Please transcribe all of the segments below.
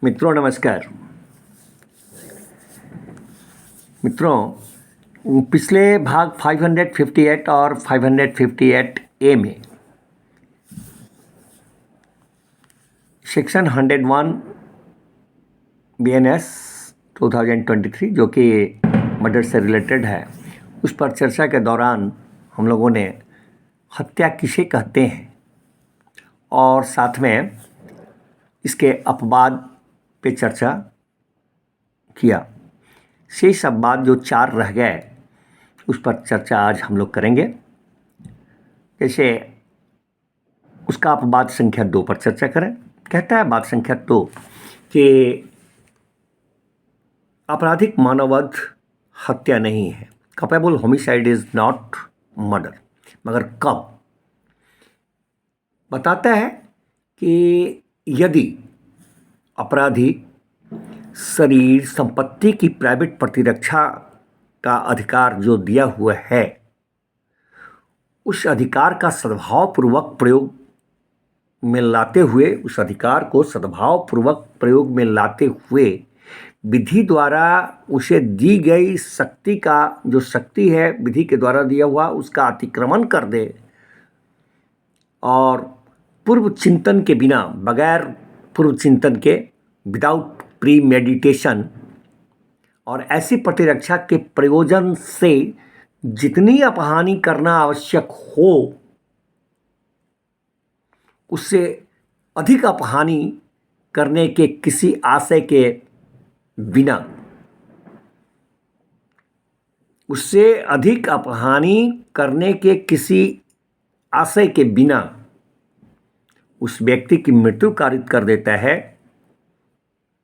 मित्रों नमस्कार। मित्रों, पिछले भाग 558 और 558 ए में सेक्शन 101 BNS 2023 जो कि मर्डर से रिलेटेड है, उस पर चर्चा के दौरान हम लोगों ने हत्या किसे कहते हैं और साथ में इसके अपवाद पे चर्चा किया। शेष अपवाद जो 4 रह गए उस पर चर्चा आज हम लोग करेंगे। जैसे उसका अपवाद संख्या 2 पर चर्चा करें। कहता है बात संख्या 2 कि आपराधिक मानववध हत्या नहीं है, capable homicide is not murder. मगर कब बताता है कि यदि अपराधी शरीर संपत्ति की प्राइवेट प्रतिरक्षा का अधिकार जो दिया हुआ है, उस अधिकार का सद्भावपूर्वक प्रयोग में लाते हुए, उस अधिकार को सद्भावपूर्वक प्रयोग में लाते हुए विधि द्वारा उसे दी गई शक्ति का जो शक्ति है विधि के द्वारा दिया हुआ, उसका अतिक्रमण कर दे और पूर्व चिंतन के बिना, बगैर पूर्व चिंतन के, विदाउट प्री मेडिटेशन और ऐसी प्रतिरक्षा के प्रयोजन से जितनी अपहानि करना आवश्यक हो उससे अधिक अपहानि करने के किसी आशय के बिना, उससे अधिक अपहानि करने के किसी आशय के बिना उस व्यक्ति की मृत्यु कारित कर देता है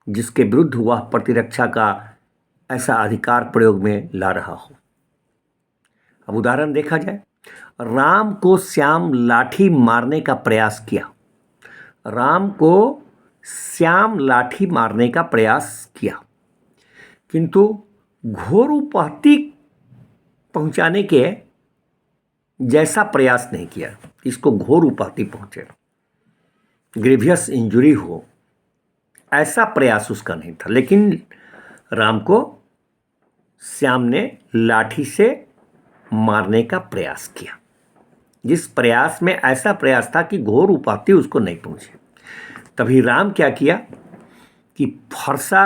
जिसके विरुद्ध वह प्रतिरक्षा का ऐसा अधिकार प्रयोग में ला रहा हो। अब उदाहरण देखा जाए, राम को श्याम लाठी मारने का प्रयास किया। राम को श्याम लाठी मारने का प्रयास किया, किंतु घोर उपाधि पहुंचाने के जैसा प्रयास नहीं किया। इसको घोर उपाधि पहुंचे, ग्रेवियस इंजुरी हो, ऐसा प्रयास उसका नहीं था। लेकिन राम को श्याम ने लाठी से मारने का प्रयास किया, जिस प्रयास में ऐसा प्रयास था कि घोर उपाधि उसको नहीं पहुंची। तभी राम क्या किया कि फरसा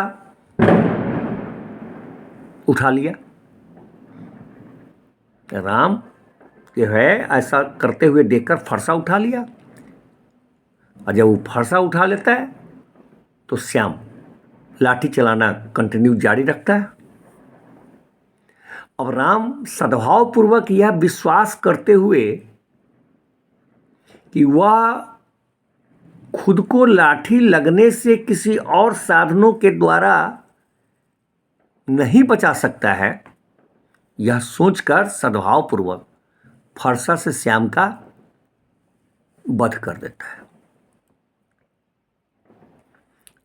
उठा लिया। राम जो है ऐसा करते हुए देखकर फरसा उठा लिया, और जब वो फरसा उठा लेता है तो श्याम लाठी चलाना कंटिन्यू जारी रखता है। अब राम सद्भावपूर्वक यह विश्वास करते हुए कि वह खुद को लाठी लगने से किसी और साधनों के द्वारा नहीं बचा सकता है, यह सोचकर सद्भावपूर्वक फरसा से श्याम का वध कर देता है।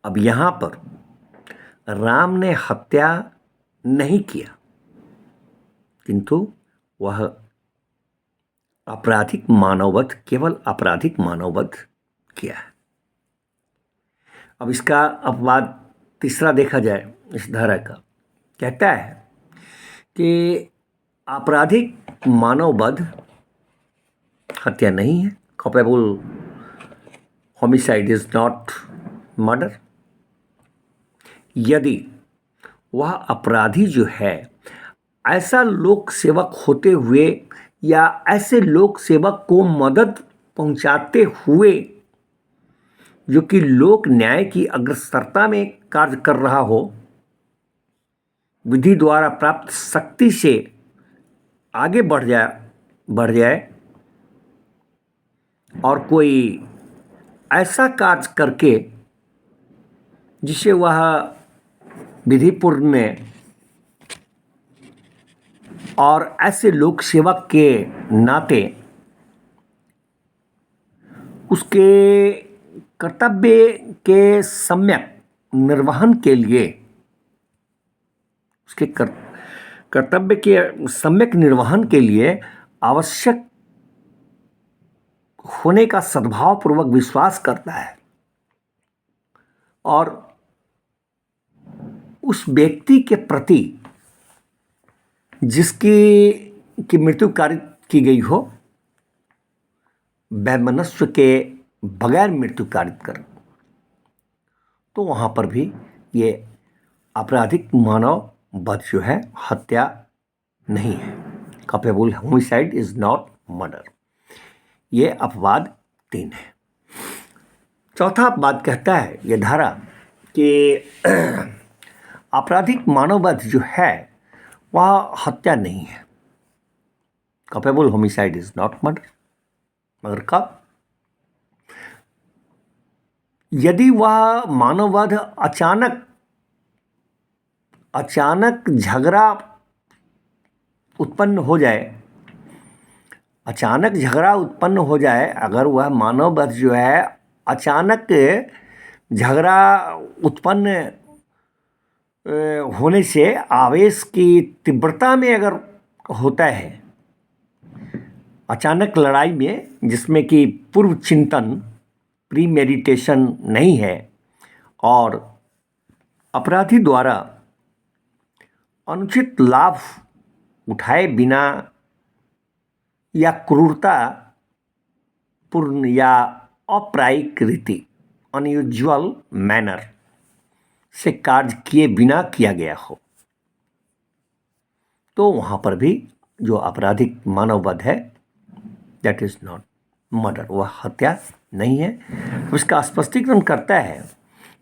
अब यहां पर राम ने हत्या नहीं किया, किंतु वह आपराधिक मानववध, केवल आपराधिक मानववध किया है। अब इसका अपवाद तीसरा देखा जाए इस धारा का, कहता है कि आपराधिक मानववध हत्या नहीं है, capable homicide is not murder. यदि वह अपराधी जो है ऐसा लोक सेवक होते हुए या ऐसे लोक सेवक को मदद पहुंचाते हुए जो कि लोक न्याय की अग्रसरता में कार्य कर रहा हो, विधि द्वारा प्राप्त शक्ति से आगे बढ़ जाए और कोई ऐसा कार्य करके जिसे वह विधिपूर्ण में और ऐसे लोक सेवक के नाते उसके कर्तव्य के सम्यक निर्वहन के लिए, उसके कर्तव्य के सम्यक निर्वहन के लिए आवश्यक होने का सद्भावपूर्वक विश्वास करता है और उस व्यक्ति के प्रति जिसकी मृत्यु कारित की गई हो, वैमनस्य के बगैर मृत्यु कारित कर, तो वहाँ पर भी ये आपराधिक मानव वध जो है हत्या नहीं है। Capable homicide is not murder. ये अपवाद 3 है। चौथा अपवाद कहता है ये धारा कि आपराधिक मानववध जो है वह हत्या नहीं है। Capable homicide is not murder. मगर कब? यदि वह मानववध अचानक झगड़ा उत्पन्न हो जाए, अगर वह मानववध जो है अचानक झगड़ा उत्पन्न होने से आवेश की तीव्रता में अगर होता है, अचानक लड़ाई में जिसमें कि पूर्व चिंतन प्रीमेडिटेशन नहीं है और अपराधी द्वारा अनुचित लाभ उठाए बिना या क्रूरता पूर्ण या अप्रायिक रीति अनयूजुअल मैनर से कार्य किए बिना किया गया हो, तो वहाँ पर भी जो आपराधिक मानववध है दैट इज नॉट मर्डर, वह हत्या नहीं है। उसका स्पष्टीकरण करता है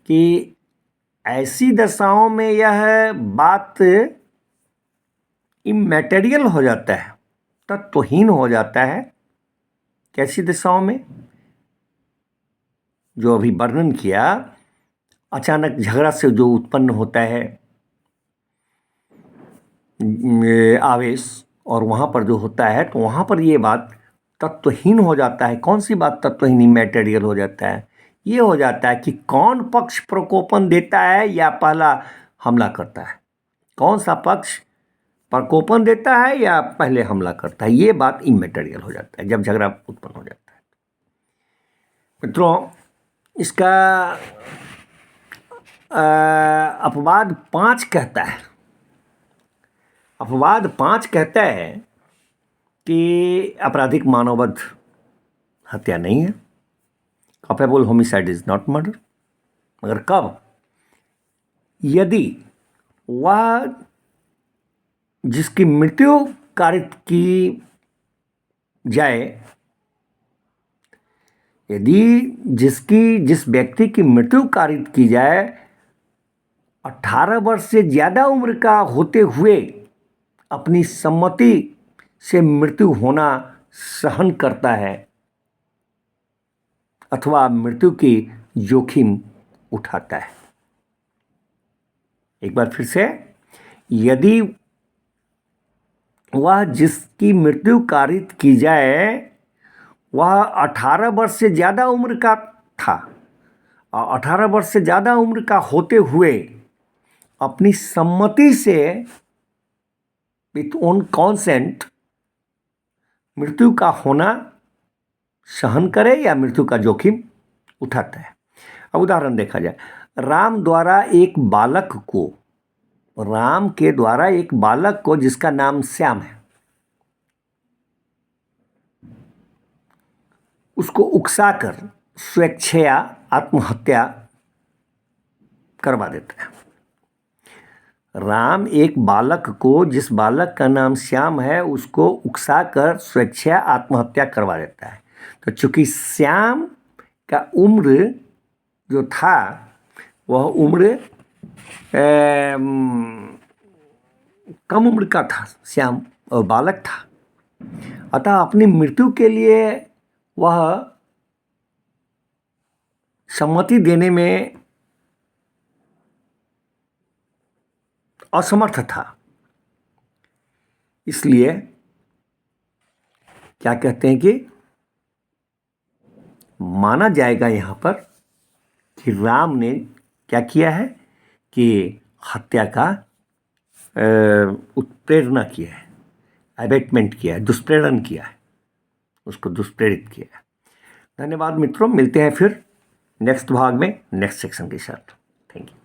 कि ऐसी दशाओं में यह बात इमैटेरियल हो जाता है, तत्वहीन हो जाता है। कैसी दशाओं में? जो अभी वर्णन किया, अचानक झगड़ा से जो उत्पन्न होता है आवेश, और वहाँ पर जो होता है तो वहाँ पर ये बात तत्वहीन हो जाता है। कौन सी बात तत्वहीन इमैटेरियल हो जाता है? ये हो जाता है कि कौन पक्ष प्रकोपन देता है या पहला हमला करता है, कौन सा पक्ष प्रकोपन देता है या पहले हमला करता है, ये बात इमैटेरियल हो जाता है जब झगड़ा उत्पन्न हो जाता है। मित्रों, इसका अपवाद 5 कहता है, कि आपराधिक मानववध हत्या नहीं है। Capable homicide is not murder. मगर कब? यदि वह जिसकी मृत्यु कारित की जाए, जिस व्यक्ति की मृत्यु कारित की जाए 18 वर्ष से ज़्यादा उम्र का होते हुए अपनी सम्मति से मृत्यु होना सहन करता है अथवा मृत्यु की जोखिम उठाता है। एक बार फिर से, यदि वह जिसकी मृत्यु कारित की जाए वह 18 वर्ष से ज़्यादा उम्र का था और 18 वर्ष से ज़्यादा उम्र का होते हुए अपनी सम्मति से विथ ओन कॉन्सेंट मृत्यु का होना सहन करे या मृत्यु का जोखिम उठाता है। अब उदाहरण देखा जाए, राम के द्वारा एक बालक को जिसका नाम श्याम है, उसको उकसाकर स्वेच्छया आत्महत्या करवा देता है। राम एक बालक को, जिस बालक का नाम श्याम है, उसको उकसाकर स्वेच्छया आत्महत्या करवा देता है। तो चूंकि श्याम का उम्र जो था वह उम्र कम उम्र का था, श्याम और बालक था, अतः अपनी मृत्यु के लिए वह सम्मति देने में असमर्थ था। इसलिए क्या कहते हैं कि माना जाएगा यहाँ पर कि राम ने क्या किया है कि हत्या का उत्प्रेरणा किया है, एबेटमेंट किया है, दुष्प्रेरण किया है, उसको दुष्प्रेरित किया है। धन्यवाद मित्रों, मिलते हैं फिर नेक्स्ट भाग में नेक्स्ट सेक्शन के साथ। Thank you.